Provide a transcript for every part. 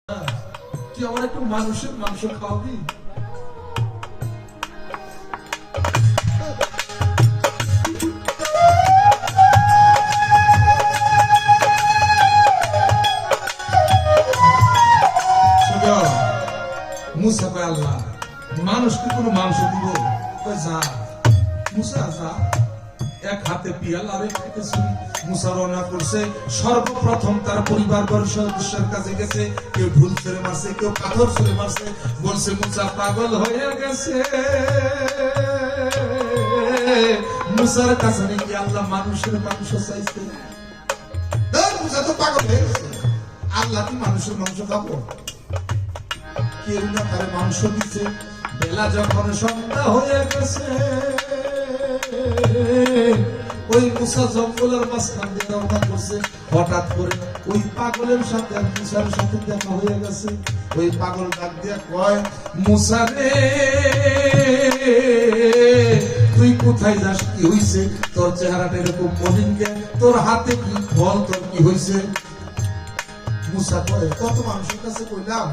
তুই আমার একটু মানুষের মাংস খাওয়াবি? মুসা কয় আল্লাহ মানুষকে কোনো মাংস দিব? যা মুসা যা। এক হাতে পিয়াল আর এক হাতে ছুরি। মুসা রওনা করছে। সর্বপ্রথম তার পরিবার সদস্যের কাছে গেছে। কেউ ঢুল ছুঁড়ে মারছে, কেউ পাথর ছুঁড়ে মারছে। বলছে মুসা পাগল হয়ে গেছে। মুসার কাছে নাকি আল্লাহ মানুষের মাংস চাইছে। মুসা তো পাগল হয়ে গেছে। আল্লাহ কি মানুষের মাংস খাবো? কেউ না তার মাংস দিচ্ছে। বেলা যখন সন্ধ্যা হয়ে গেছে, ওই মুসা জঙ্গলের মাঝখান দিয়ে রওনা করছে। হঠাৎ করে ওই পাগলের সাথে আর মুসার সাথে দেখা হয়ে গেছে। ওই পাগল ডাক দিয়ে কয়, মুসা রে তুই কোথায় যাস? কি হইছে? তোর চেহারাটা এরকম মলিন কেন? তোর হাতে কি? বল তোর কি হইছে? মুসা কয়, কত মানুষের কাছে কইলাম,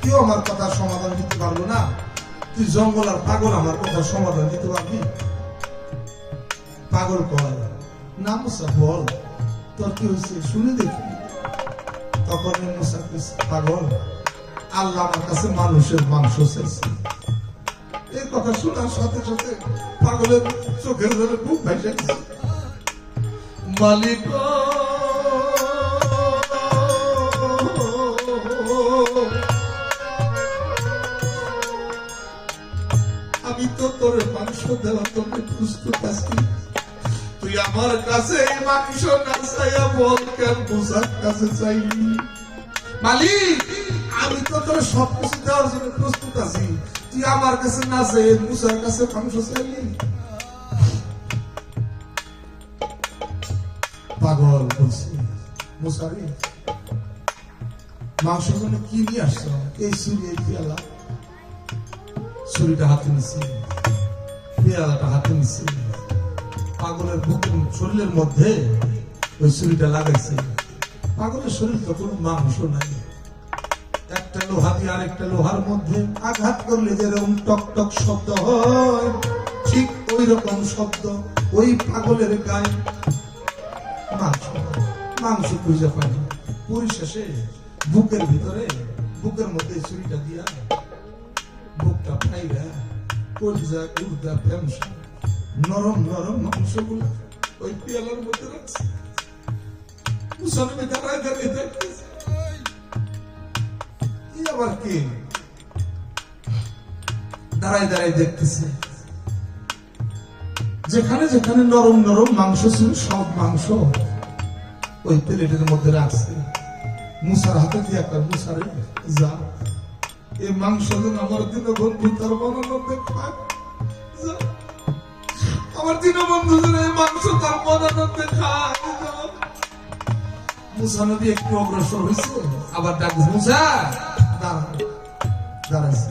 কেউ আমার কথার সমাধান দিতে পারলো না। তুই জঙ্গল আর পাগল আমার কথার সমাধান দিতে পারবি? পাগল কয়, না মুসা বল তোর কি হয়েছে, শুনে দেখি। তখন মুসা কইছে, পাগল আল্লাহ আমার কাছে মানুষের মাংস চাইছে। এই কথা শোনার সাথে সাথে পাগলের চোখের ধরে বুক ভাইসা গেছে। মালিক আমি তো তোর মাংস দেওয়া তোকে প্রস্তুত আছি। তুই আমার কাছে এই মাংস না চাইয়া বল কেন মুসার কাছে চাইলি? মালিক আমি তো তোর সবকিছু দেওয়ার জন্য প্রস্তুত আছি। তুই আমার কাছে না চাই মুসার কাছে মাংস চাইলি? পাগল বলছে, মুসারি মাংসের জন্য কি নিয়ে আসছো? এই ছুরি, এই পেয়ালা। ছুরিটা হাতে নিচ্ছে, পেয়ালাটা হাতে নিচ্ছে। পাগলের বুকের শরীরের মধ্যে ওই ছুরিটা লাগাইছে। পাগলের শরীর তো কোনো মাংস নাই। একটা লোহা দিয়ে আরেকটা লোহার মধ্যে আঘাত করলে যেরকম টক টক শব্দ হয়, ঠিক ওই রকম শব্দ ওই পাগলের গায়ে। মাংস মাংস খুঁজে পায় না। পরিশেষে বুকের ভিতরে, বুকের মধ্যে ছুরিটা দিয়া বুকটা ফাইরা কলিজা গুর্দা ফ্যামসা নরম নরম মাংসগুলো ওই পেয়ালার মধ্যে রাখছে। মুসলমান দাঁড়ায় দাঁড়িয়ে দেখতেছে, আবার কি দাঁড়ায় দাঁড়ায় দেখতেছে। যেখানে যেখানে নরম নরম মাংস ছিল সব মাংস ওই প্লেটের মধ্যে রাখছে। মুসার হাতে দিয়ে একটা, মুসারে যা এই মাংস যেন আমার দীনবন্ধু তার মনানন্দে খায়। আমার দীনবন্ধু যেন এই মাংস তার মনানন্দে খায়। মুসা নবী একটু অগ্রসর হয়েছে, আবার ডাকছে, মুসা দাঁড়াইছে।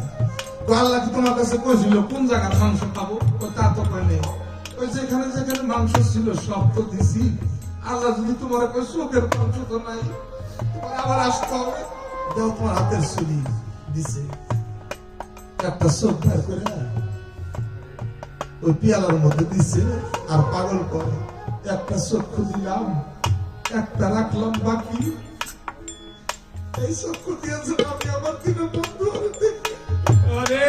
আল্লাহ কি তোমার কাছে কইছিল কোন জায়গার মাংস পাবো? তা তো কয় নেই। ওই যেখানে যেখানে মাংস ছিল সব তো দিছি। আল্লাহ যদি তোমার কই চোখের মাংস তো নাই, তোমার আবার আসতে হবে। দেও তোমার হাতের ছুরি দিছে। একটা চোখ বের করে ওই পেয়ালার মধ্যে দিছে। আর পাগল করে, একটা চক্ষু দিলাম, একটা রাখলাম বাকি। এই চক্ষু দিয়েছে আমি আমার দিনে বন্ধু দেখি। আরে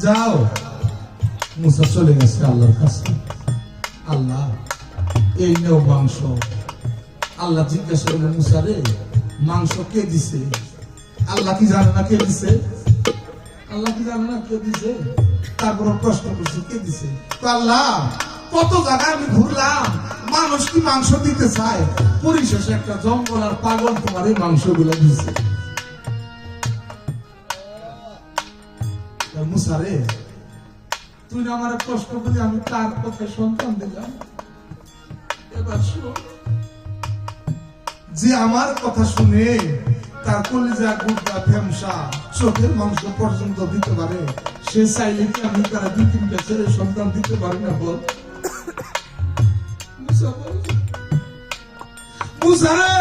যাও। মুসা চলে গেছে আল্লাহর কাছে। আল্লাহ এই নেও মাংস। আল্লাহ জিজ্ঞাসা করলেন, মুসা রে মাংস কে দিছে? আল্লাহ কি জানে না কে দিছে? আল্লাহ কি জানে না কে দিছে? তারপর প্রশ্ন করছে কে দিছে? তো আল্লাহ কত জায়গায় আমি ঘুরলাম, মানুষ কি মাংস দিতে চায়? পরিশেষে একটা জঙ্গল আর পাগল তোমার এই মাংস গুলো দিছে। মুসা রে তুই না আমার প্রশ্ন করলি, আমি কার কথায় সন্তান দিলাম? এবার শোন, যে আমার কথা শুনে তার কলিজা গুড়া ফেমসা চোখের মাংস পর্যন্ত দিতে পারে, সে চাইলে কি আমি তারা 2-3টা ছেলে সন্তান দিতে পারি না? বল মুসা রে,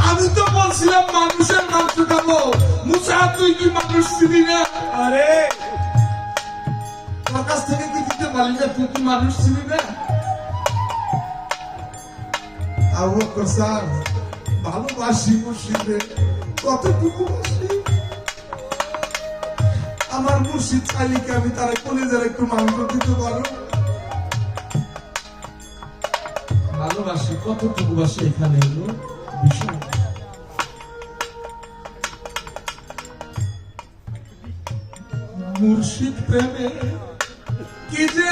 আমি তো বলছিলাম মানুষের মাংস খাবো। মুসা তুই কি মানুষ ছিলি না? আরে তোর কাছ থেকে কি দিতে পারি না? তুই কি মানুষ ছিলি না? আবু বকর স্যার ভালোবাসি মুর্শিদে, কতটুকু বাসি। আমার মুর্শিদ চাইলে কি আমি তারা কলিজার একটু মাংস দিতে পারো? ভালোবাসি, কতটুকু বাসি এখানে হলো বিষয়। মুর্শিদ প্রেমে কি যে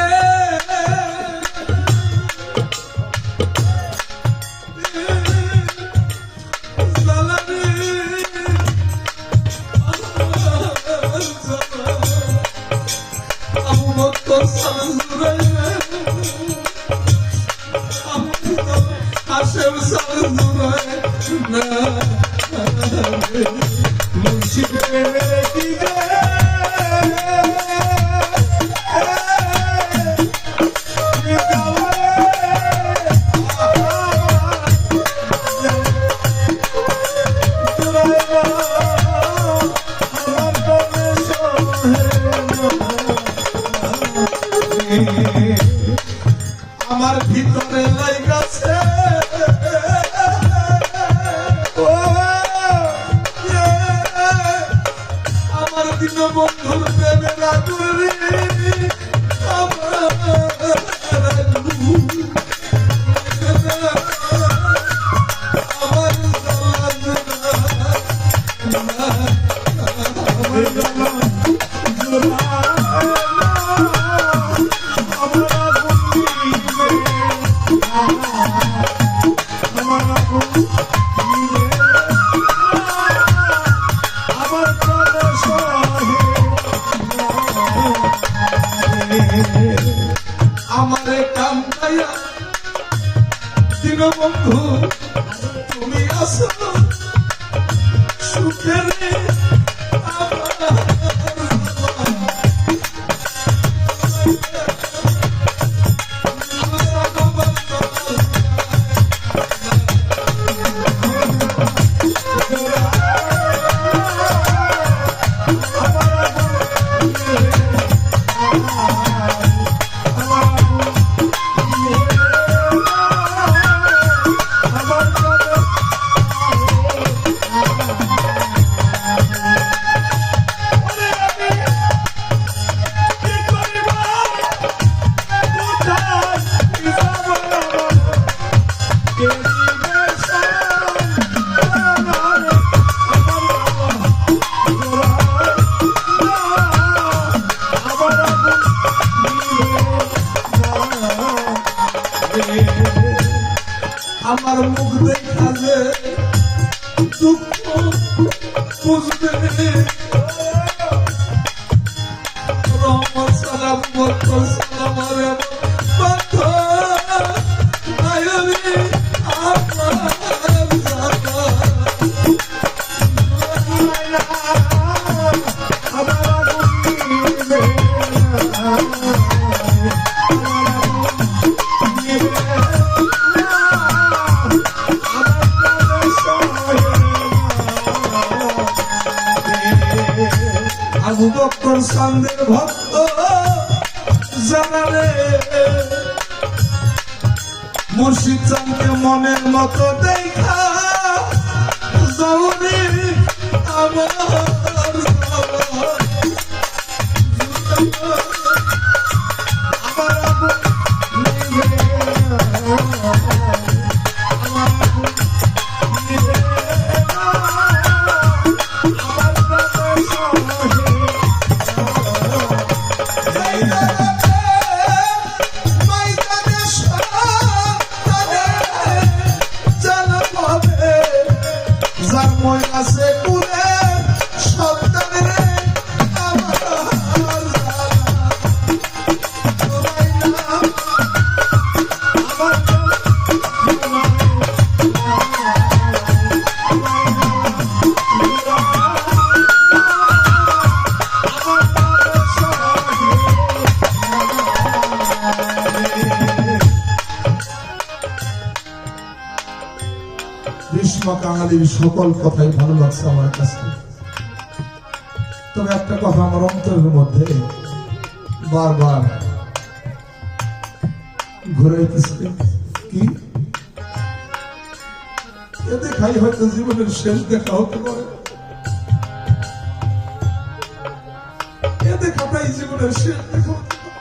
আমার ভিতরে লাইগাছে আমার দিন বন্ধুর প্রেমে রাগুরি আমারে কান্দাইয়া দিন বন্ধু তুমি আসো সুখের আমার মুখ দেখা যে দুঃখ বুঝবে রহমত সালাম বকর সালাম আরে বন্ধ আয়রে আবু বকর সান্দের ভক্ত জানালে মুর্শিদ চাঁদকে মনের মতো দেখা যাওনি আমার আমার আগুন নিভে না, আমার আগুন নিভে না, আমার প্রাণের সহে আছে কুলে সন্তানের আমার কাঙালির সকল কথাই ভালো লাগছে আমার কাছে। তবে একটা কথা আমার অন্তরের মধ্যে বারবার ঘুরাইতেছে, কি এ দেখাই হয়তো জীবনের শেষ দেখা হতে পারে, এ দেখাটাই জীবনের শেষ দেখা হতে পারে,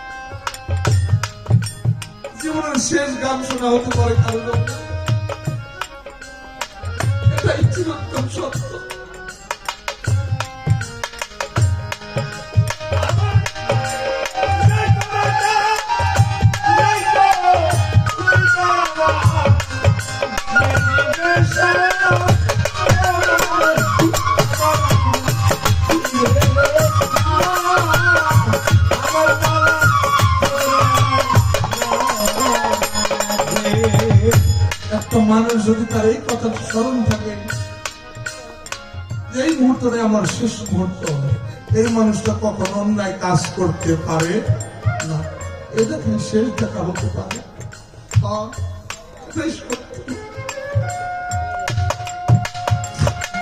জীবনের শেষ গান শোনা হতে পারে কারণ চিরন্তন সত্য। একটা মানুষ যদি তার এই কথা স্মরণ থাকে, এই মুহূর্তে আমার শেষ মুহূর্ত, এই মানুষটা কখন অন্যায় কাজ করতে পারে না, এটা কি শেষ দেখা হতে পারে?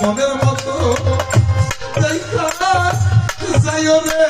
মনের মতো যাইও রে